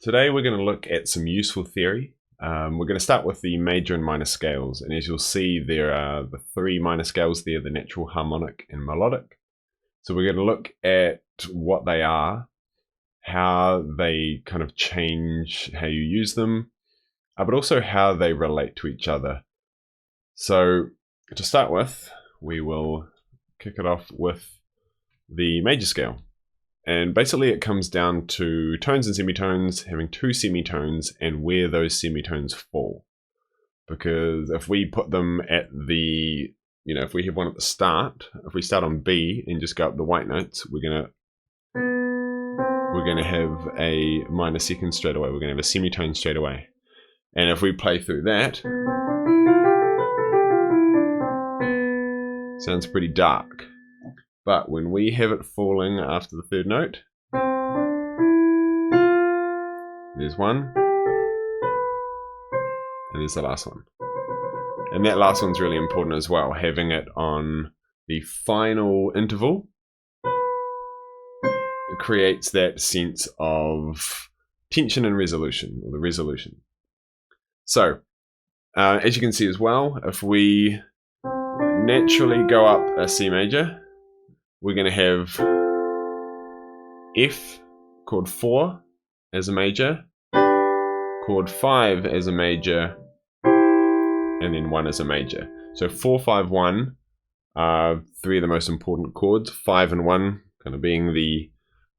Today we're going to look at some useful theory. We're going to start with the major and minor scales, and as you'll see there are the three minor scales there, the natural, harmonic and melodic. So we're going to look at what they are, how they kind of change how you use them, but also how they relate to each other. So to start with, we will kick it off with the major scale. And basically it comes down to tones and semitones, having two semitones and where those semitones fall. Because if we put them at the, if we have one at the start, if we start on B and just go up the white notes, we're gonna have a minor second straight away. We're gonna have a semitone straight away. And if we play through that, sounds pretty dark. But when we have it falling after the third note, there's one, and there's the last one. And that last one's really important as well, having it on the final interval. It creates that sense of tension and resolution, or the resolution. So, as you can see as well, if we naturally go up a C major, we're going to have F, chord 4 as a major, chord 5 as a major, and then 1 as a major. So 4, 5, 1 are three of the most important chords, 5 and 1 kind of being the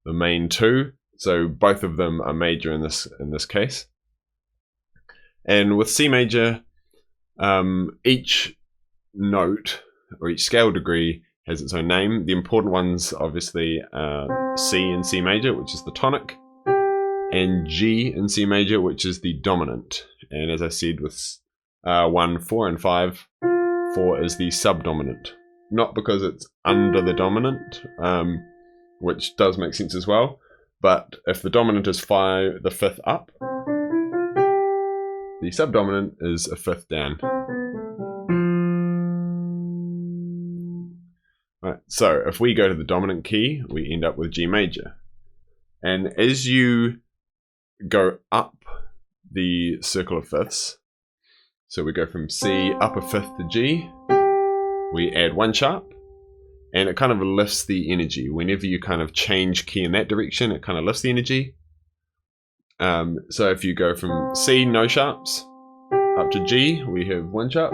main two. So both of them are major in this case. And with C major, each note or each scale degree has its own name. The important ones obviously are C in C major, which is the tonic, and G in C major, which is the dominant. And as I said with 1, 4 and 5, 4 is the subdominant. Not because it's under the dominant, which does make sense as well, but if the dominant is 5, the 5th up, the subdominant is a 5th down. Right, so if we go to the dominant key, we end up with G major. And as you go up the circle of fifths, so we go from C up a fifth to G, we add 1 sharp, and it kind of lifts the energy. Whenever you kind of change key in that direction, it kind of lifts the energy. So if you go from C, no sharps, up to G, we have 1 sharp,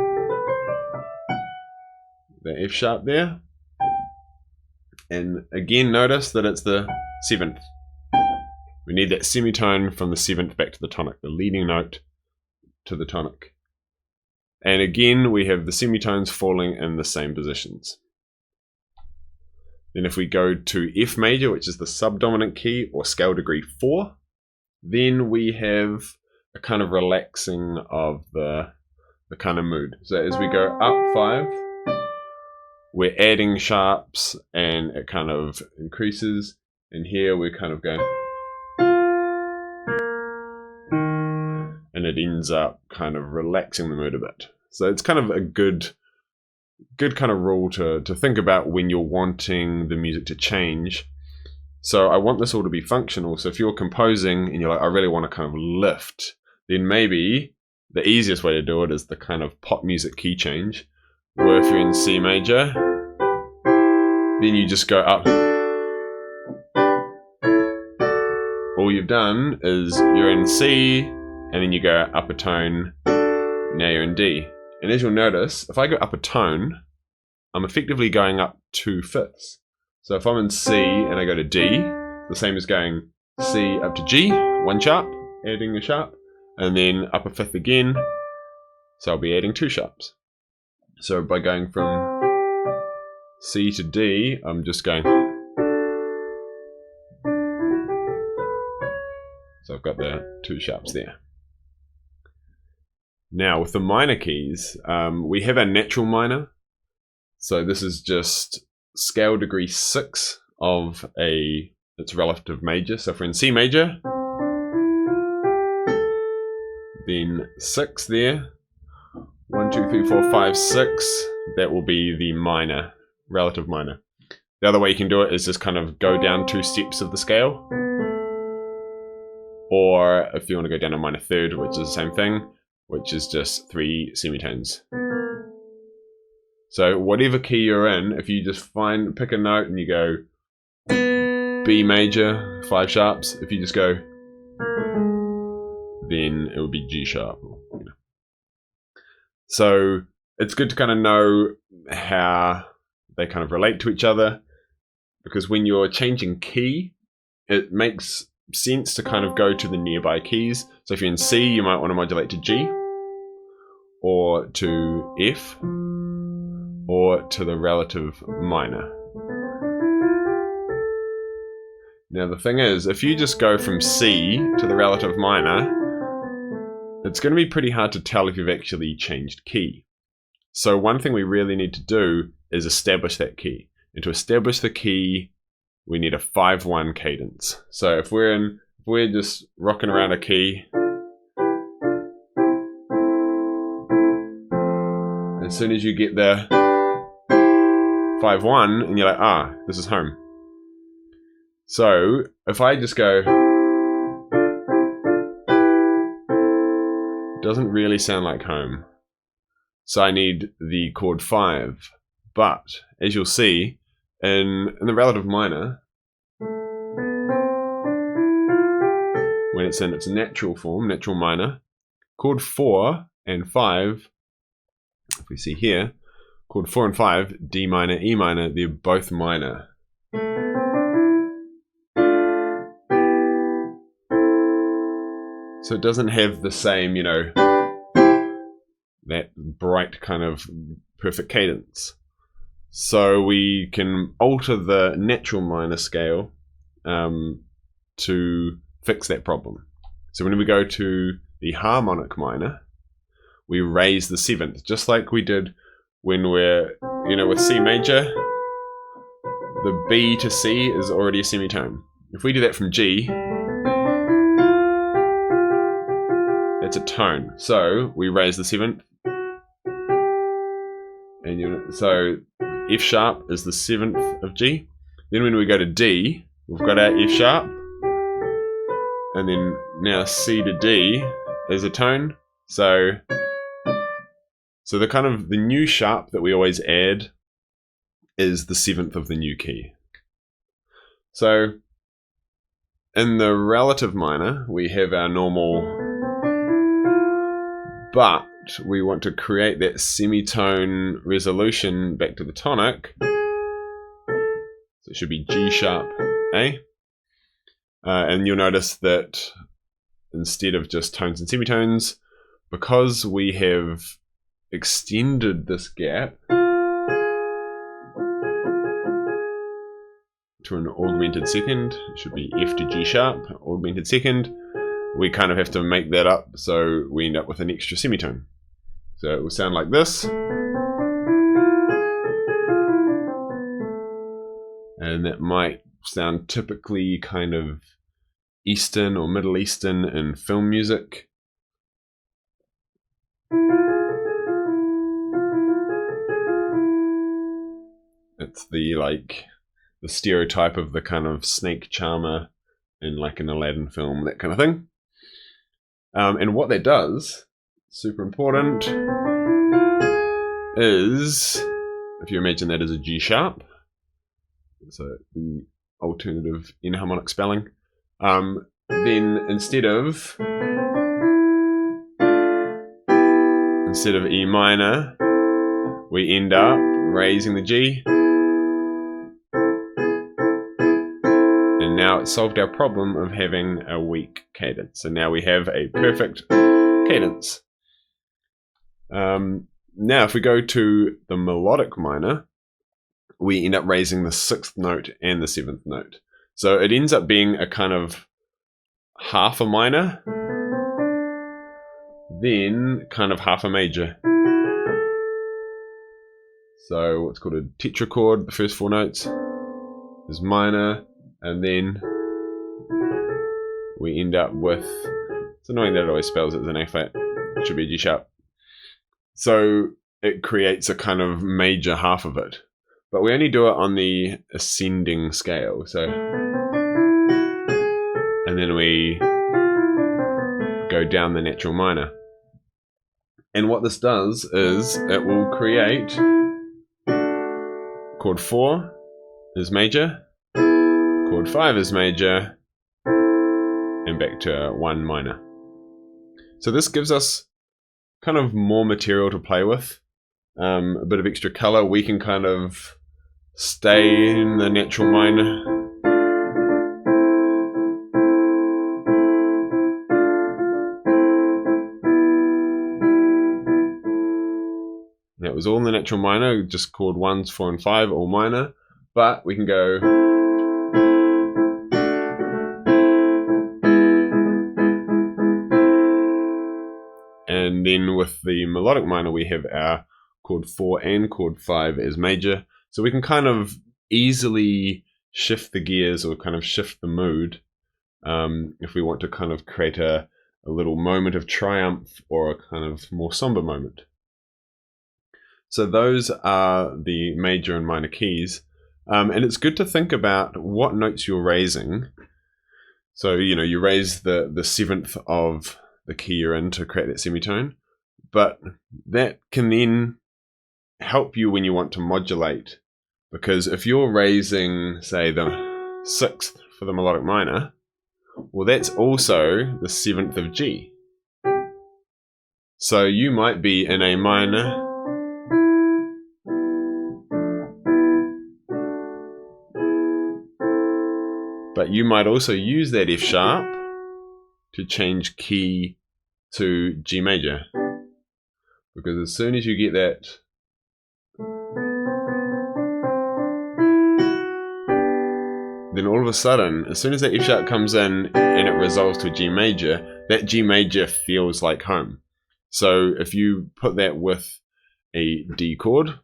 the F sharp there. And again, notice that it's the 7th. We need that semitone from the 7th back to the tonic, the leading note to the tonic. And again, we have the semitones falling in the same positions. Then if we go to F major, which is the subdominant key or scale degree 4, then we have a kind of relaxing of the kind of mood. So as we go up 5, we're adding sharps and it kind of increases, and here we're kind of going, and it ends up kind of relaxing the mood a bit. So it's kind of a good kind of rule to think about when you're wanting the music to change. So I want this all to be functional. So if you're composing and you're like, I really want to kind of lift, then maybe the easiest way to do it is the kind of pop music key change, where if you're in C major, then you just go up. All you've done is you're in C, and then you go up a tone, now you're in D. And as you'll notice, if I go up a tone, I'm effectively going up 2 fifths. So if I'm in C and I go to D, the same as going C up to G, 1 sharp, adding a sharp, and then up a fifth again, so I'll be adding 2 sharps. So by going from C to D, I'm just going, so I've got the 2 sharps there. Now with the minor keys, we have a natural minor. So this is just scale degree 6 of its relative major. So if we're in C major, then 6 there, 1, 2, 3, 4, 5, 6, that will be the minor, relative minor. The other way you can do it is just kind of go down 2 steps of the scale. or if you want to go down a minor third, which is the same thing, which is just 3 semitones. So whatever key you're in, if you just pick a note and you go B major, 5 sharps, if you just go, then it would be G sharp. So it's good to kind of know how they kind of relate to each other, because when you're changing key, it makes sense to kind of go to the nearby keys. So if you're in C, you might want to modulate to G, or to F, or to the relative minor. Now the thing is, if you just go from C to the relative minor, it's going to be pretty hard to tell if you've actually changed key. So one thing we really need to do is establish that key. And to establish the key, we need a 5-1 cadence. So if we're just rocking around a key, as soon as you get the 5-1 and you're like, ah, this is home. So if I just go, it doesn't really sound like home. So I need the chord 5. But as you'll see, in the relative minor, when it's in its natural form, natural minor, chord 4 and 5, if we see here, chord 4 and 5, D minor, E minor, they're both minor. So it doesn't have the same, that bright kind of perfect cadence. So we can alter the natural minor scale to fix that problem. So when we go to the harmonic minor, we raise the 7th, just like we did when we're, with C major, the B to C is already a semitone. If we do that from G, it's a tone. So we raise the 7th, and so F sharp is the 7th of G. Then when we go to D, we've got our F sharp, and then now C to D is a tone. So the kind of the new sharp that we always add is the 7th of the new key. So in the relative minor, we have our normal, but we want to create that semitone resolution back to the tonic. So it should be G sharp A. And you'll notice that instead of just tones and semitones, because we have extended this gap to an augmented second, it should be F to G sharp, augmented second, we kind of have to make that up, so we end up with an extra semitone. So it will sound like this. And that might sound typically kind of Eastern or Middle Eastern in film music. It's the stereotype of the kind of snake charmer in like an Aladdin film, that kind of thing. And what that does, super important, is, if you imagine that as a G sharp, so the alternative enharmonic spelling, then instead of E minor, we end up raising the G. And now it's solved our problem of having a weak cadence. So now we have a perfect cadence. Now if we go to the melodic minor, we end up raising the 6th note and the 7th note. So it ends up being a kind of half a minor, then kind of half a major. So what's called a tetrachord, the first 4 notes is minor, and then we end up with, it's annoying that it always spells it as an A flat, it should be a G sharp. So it creates a kind of major half of it. But we only do it on the ascending scale. So, and then we go down the natural minor. And what this does is it will create chord 4 is major, chord 5 is major, and back to 1 minor. So this gives us kind of more material to play with, a bit of extra color. We can kind of stay in the natural minor. That was all in the natural minor, just chord 1s, 4 and 5, all minor, but we can go and then with the melodic minor we have our chord 4 and chord 5 as major, so we can kind of easily shift the gears or kind of shift the mood if we want to kind of create a little moment of triumph or a kind of more somber moment. So those are the major and minor keys, and it's good to think about what notes you're raising. So you raise the 7th of the key you're in to create that semitone, but that can then help you when you want to modulate, because if you're raising, say, the 6th for the melodic minor, well, that's also the 7th of G. So you might be in A minor, but you might also use that F sharp to change key to G major, because as soon as you get that then all of a sudden, as soon as that F sharp comes in and it resolves to a G major, that G major feels like home. So if you put that with a D chord,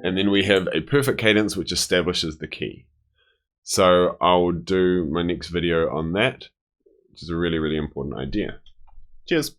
and then we have a perfect cadence which establishes the key. So I'll do my next video on that, which is a really, really important idea. Cheers.